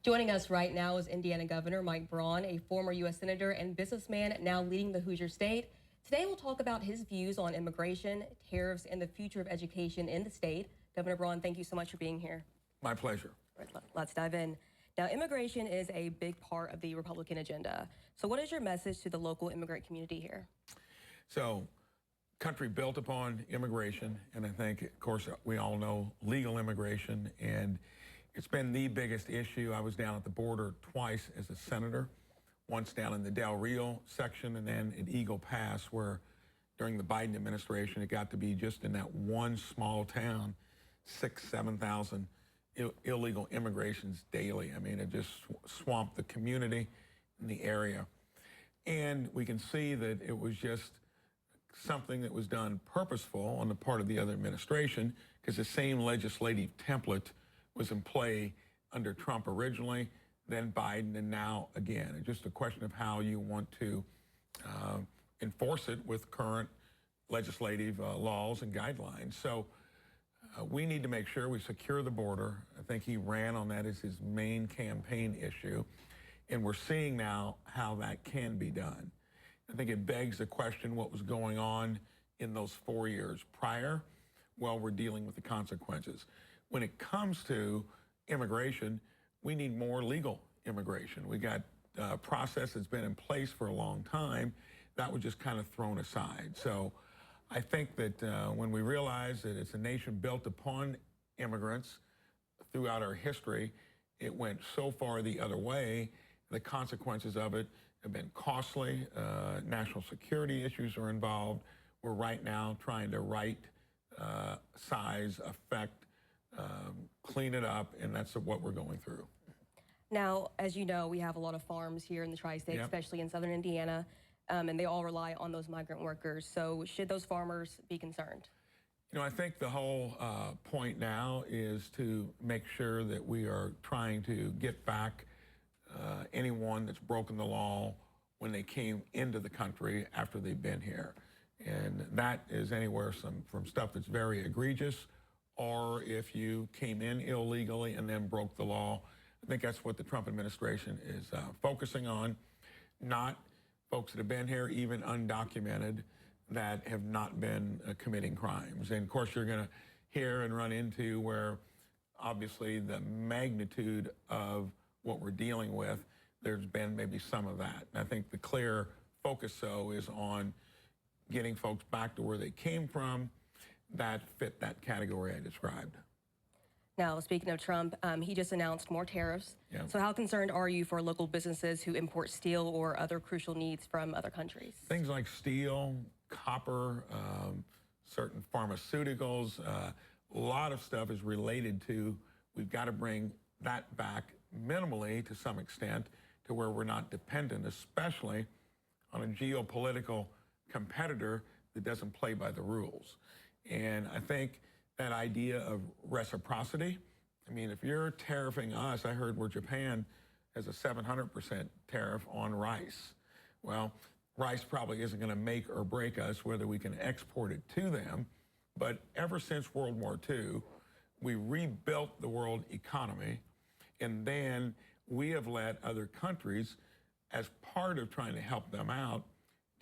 Joining us right now is Indiana Governor Mike Braun, a former U.S. Senator and businessman now leading the Hoosier State. Today we'll talk about his views on immigration, tariffs, and the future of education in the state. Governor Braun, thank you so much for being here. My pleasure. Right, let's dive in. Now, immigration is a big part of the Republican agenda. So what is your message to the local immigrant community here? So, country built upon immigration, and I think, of course, we all know legal immigration, and it's been the biggest issue. I was down at the border twice as a senator, once down in the Del Rio section and then at Eagle Pass, where during the Biden administration, it got to be just in that one small town, 7,000 illegal immigrations daily. I mean, it just swamped the community in the area. And we can see that it was just something that was done purposeful on the part of the other administration, because the same legislative template was in play under Trump originally, then Biden, and now again. It's just a question of how you want to enforce it with current legislative laws and guidelines. So we need to make sure we secure the border. I think he ran on that as his main campaign issue. And we're seeing now how that can be done. I think it begs the question, what was going on in those 4 years prior? Well, we're dealing with the consequences. When it comes to immigration, we need more legal immigration. We got a process that's been in place for a long time that was just kind of thrown aside. So I think that when we realize that it's a nation built upon immigrants throughout our history, it went so far the other way. The consequences of it have been costly. National security issues are involved. We're right now trying to right size, affect, clean it up, and that's what we're going through. Now, as you know, we have a lot of farms here in the tri-state, especially in southern Indiana, and they all rely on those migrant workers. So should those farmers be concerned? You know, I think the whole point now is to make sure that we are trying to get back anyone that's broken the law when they came into the country after they've been here. And that is anywhere from stuff that's very egregious, or if you came in illegally and then broke the law. I think that's what the Trump administration is focusing on, not folks that have been here, even undocumented, that have not been committing crimes. And of course, you're going to hear and run into where obviously the magnitude of what we're dealing with, there's been maybe some of that. And I think the clear focus, though, is on getting folks back to where they came from that fit that category I described. Now, speaking of Trump, he just announced more tariffs. Yeah. So how concerned are you for local businesses who import steel or other crucial needs from other countries? Things like steel, copper, certain pharmaceuticals, a lot of stuff is related to, we've got to bring that back minimally to some extent to where we're not dependent, especially on a geopolitical competitor that doesn't play by the rules. And I think that idea of reciprocity, I mean, if you're tariffing us, I heard where Japan has a 700% tariff on rice. Well, rice probably isn't going to make or break us whether we can export it to them. But ever since World War II, we rebuilt the world economy, and then we have let other countries, as part of trying to help them out,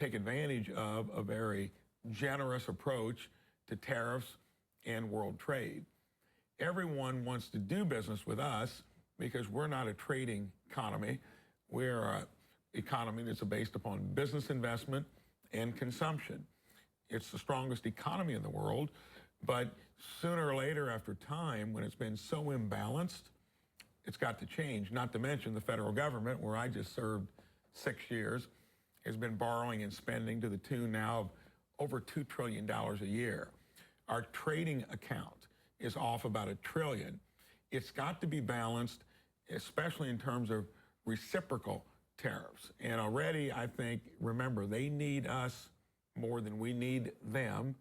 take advantage of a very generous approach to tariffs and world trade. Everyone wants to do business with us because we're not a trading economy. We're an economy that's based upon business investment and consumption. It's the strongest economy in the world, but sooner or later, after time, when it's been so imbalanced, it's got to change. Not to mention the federal government, where I just served 6 years, has been borrowing and spending to the tune now of over $2 trillion a year. Our trading account is off about $1 trillion. It's got to be balanced, especially in terms of reciprocal tariffs. And already, I think, remember, they need us more than we need them.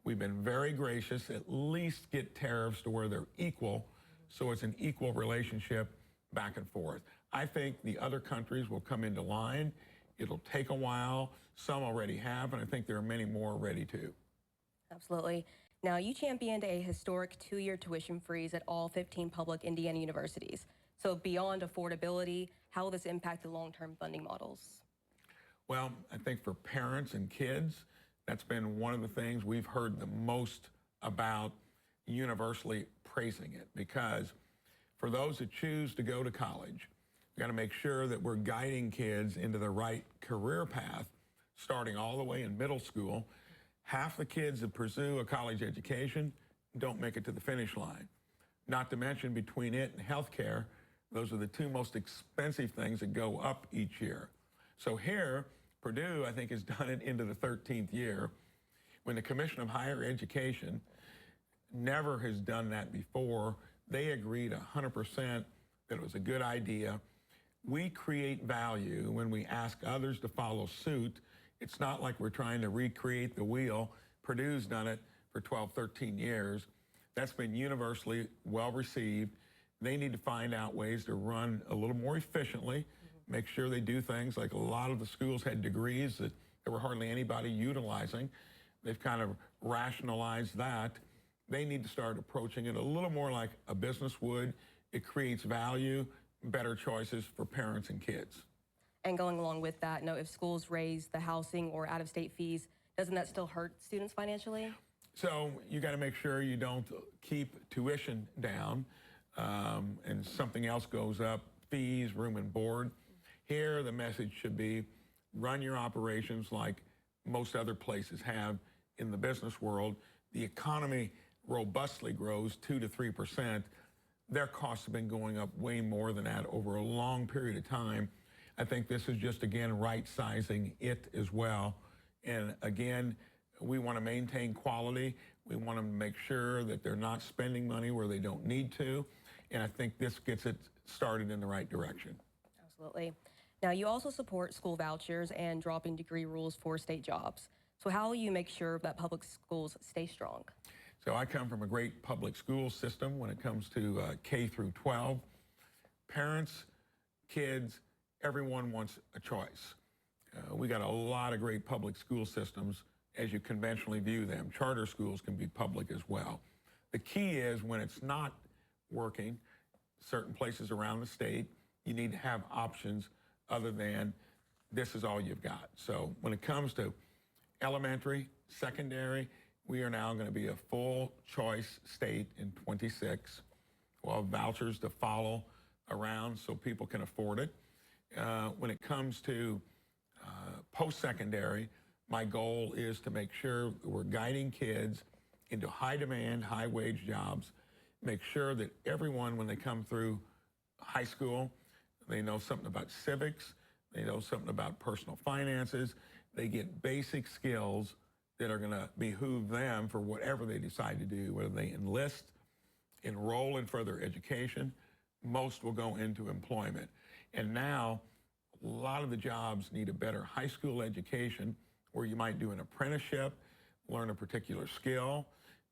We've been very gracious, at least get tariffs to where they're equal, so it's an equal relationship back and forth. I think the other countries will come into line. It'll take a while. Some already have, and I think there are many more ready to. Absolutely. Now, you championed a historic 2-year tuition freeze at all 15 public Indiana universities. So beyond affordability, how will this impact the long-term funding models? Well, I think for parents and kids, that's been one of the things we've heard the most about, universally praising it, because for those that choose to go to college, we've got to make sure that we're guiding kids into the right career path, starting all the way in middle school. Half the kids that pursue a college education don't make it to the finish line. Not to mention, between it and healthcare, those are the two most expensive things that go up each year. So here, Purdue, I think, has done it into the 13th year, when the Commission of Higher Education never has done that before. They agreed 100% that it was a good idea. We create value when we ask others to follow suit. It's not like we're trying to recreate the wheel. Purdue's done it for 12, 13 years. That's been universally well received. They need to find out ways to run a little more efficiently, make sure they do things like a lot of the schools had degrees that there were hardly anybody utilizing. They've kind of rationalized that. They need to start approaching it a little more like a business would. It creates value, better choices for parents and kids. And going along with that, if schools raise the housing or out-of-state fees, doesn't that still hurt students financially? So you got to make sure you don't keep tuition down and something else goes up, fees, room and board. Here, the message should be run your operations like most other places have in the business world. The economy robustly grows 2 to 3%. Their costs have been going up way more than that over a long period of time. I think this is just, again, right-sizing it as well. And again, we want to maintain quality. We want to make sure that they're not spending money where they don't need to. And I think this gets it started in the right direction. Absolutely. Now, you also support school vouchers and dropping degree rules for state jobs. So how will you make sure that public schools stay strong? So I come from a great public school system when it comes to K through 12. Parents, kids, everyone wants a choice. We got a lot of great public school systems as you conventionally view them. Charter schools can be public as well. The key is when it's not working, certain places around the state, you need to have options other than this is all you've got. So when it comes to elementary, secondary, we are now going to be a full choice state in 26. We'll have vouchers to follow around so people can afford it. When it comes to post-secondary, my goal is to make sure we're guiding kids into high demand, high wage jobs, make sure that everyone, when they come through high school, they know something about civics, they know something about personal finances, they get basic skills that are going to behoove them for whatever they decide to do, whether they enlist, enroll in further education. Most will go into employment. And now, a lot of the jobs need a better high school education where you might do an apprenticeship, learn a particular skill,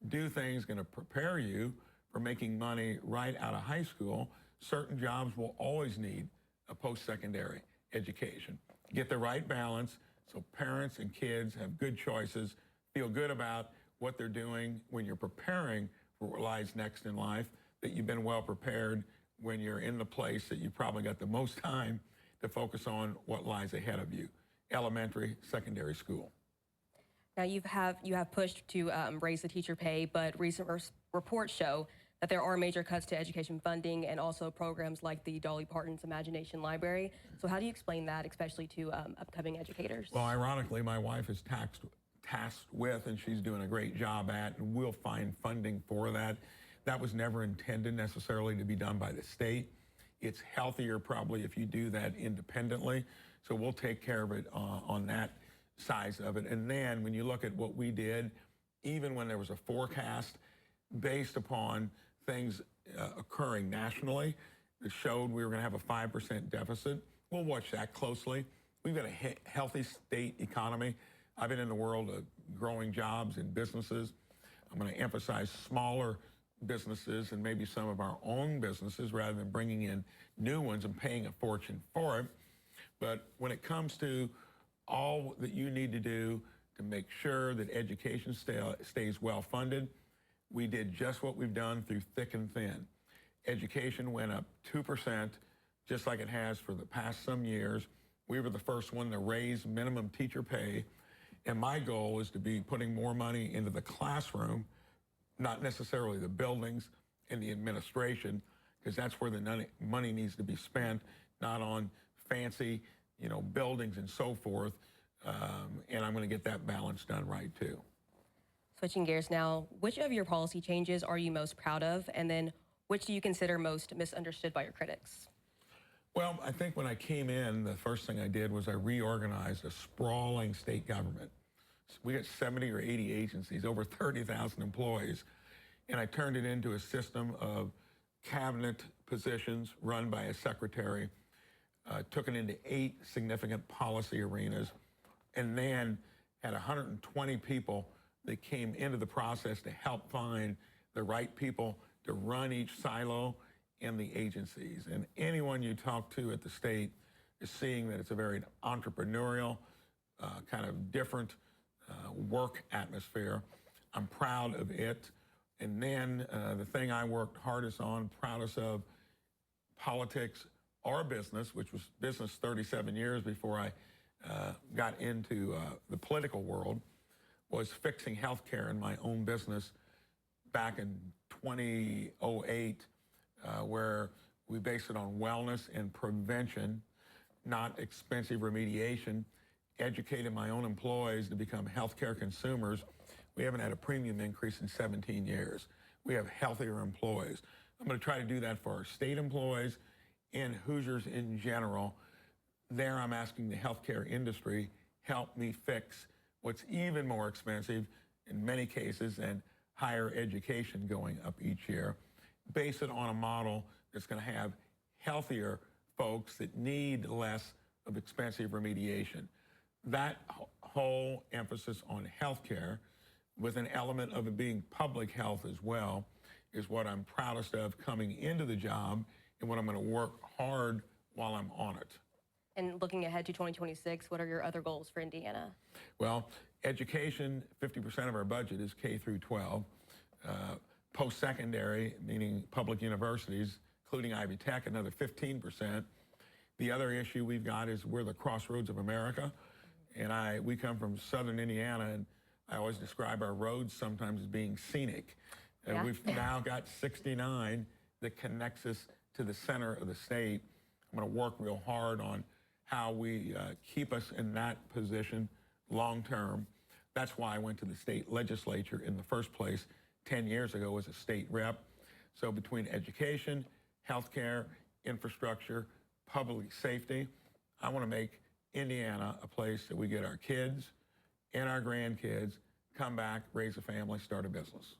do things going to prepare you for making money right out of high school. Certain jobs will always need a post-secondary education. Get the right balance so parents and kids have good choices, feel good about what they're doing when you're preparing for what lies next in life, that you've been well prepared when you're in the place that you probably got the most time to focus on what lies ahead of you, elementary, secondary school. Now, you have pushed to raise the teacher pay, but recent reports show that there are major cuts to education funding and also programs like the Dolly Parton's Imagination Library. So how do you explain that, especially to upcoming educators? Well, ironically, my wife is tasked with, and she's doing a great job at, and we'll find funding for that. That was never intended necessarily to be done by the state. It's healthier probably if you do that independently. So we'll take care of it on that size of it. And then when you look at what we did, even when there was a forecast based upon things occurring nationally that showed we were going to have a 5% deficit, we'll watch that closely. We've got a healthy state economy. I've been in the world of growing jobs and businesses. I'm going to emphasize smaller businesses and maybe some of our own businesses rather than bringing in new ones and paying a fortune for it. But when it comes to all that you need to do to make sure that education stays well funded, we did just what we've done through thick and thin. Education went up 2%, just like it has for the past some years. We were the first one to raise minimum teacher pay. And my goal is to be putting more money into the classroom, not necessarily the buildings and the administration, because that's where the money needs to be spent, not on fancy, buildings and so forth. And I'm going to get that balance done right too. Switching gears now, which of your policy changes are you most proud of? And then which do you consider most misunderstood by your critics? Well, I think when I came in, the first thing I did was I reorganized a sprawling state government. We got 70 or 80 agencies, over 30,000 employees, and I turned it into a system of cabinet positions run by a secretary, took it into 8 significant policy arenas, and then had 120 people that came into the process to help find the right people to run each silo in the agencies. And anyone you talk to at the state is seeing that it's a very entrepreneurial, kind of different work atmosphere. I'm proud of it. And then the thing I worked hardest on, proudest of, politics or business, which was business 37 years before I got into the political world, was fixing healthcare in my own business back in 2008, where we based it on wellness and prevention, not expensive remediation, educated my own employees to become healthcare consumers. We haven't had a premium increase in 17 years. We have healthier employees. I'm going to try to do that for our state employees and Hoosiers in general. There I'm asking the healthcare industry, help me fix what's even more expensive in many cases, and higher education going up each year. Base it on a model that's going to have healthier folks that need less of expensive remediation. That whole emphasis on healthcare, with an element of it being public health as well, is what I'm proudest of coming into the job and what I'm going to work hard while I'm on it. And looking ahead to 2026, what are your other goals for Indiana? Well, education, 50% of our budget is K through 12. Post-secondary, meaning public universities, including Ivy Tech, another 15%. The other issue we've got is we're the crossroads of America. And we come from southern Indiana, and I always describe our roads sometimes as being scenic. Yeah. We've now got 69 that connects us to the center of the state. I'm going to work real hard on how we keep us in that position long term. That's why I went to the state legislature in the first place 10 years ago as a state rep. So between education, healthcare, infrastructure, public safety, I want to make Indiana a place that we get our kids and our grandkids come back, raise a family, start a business.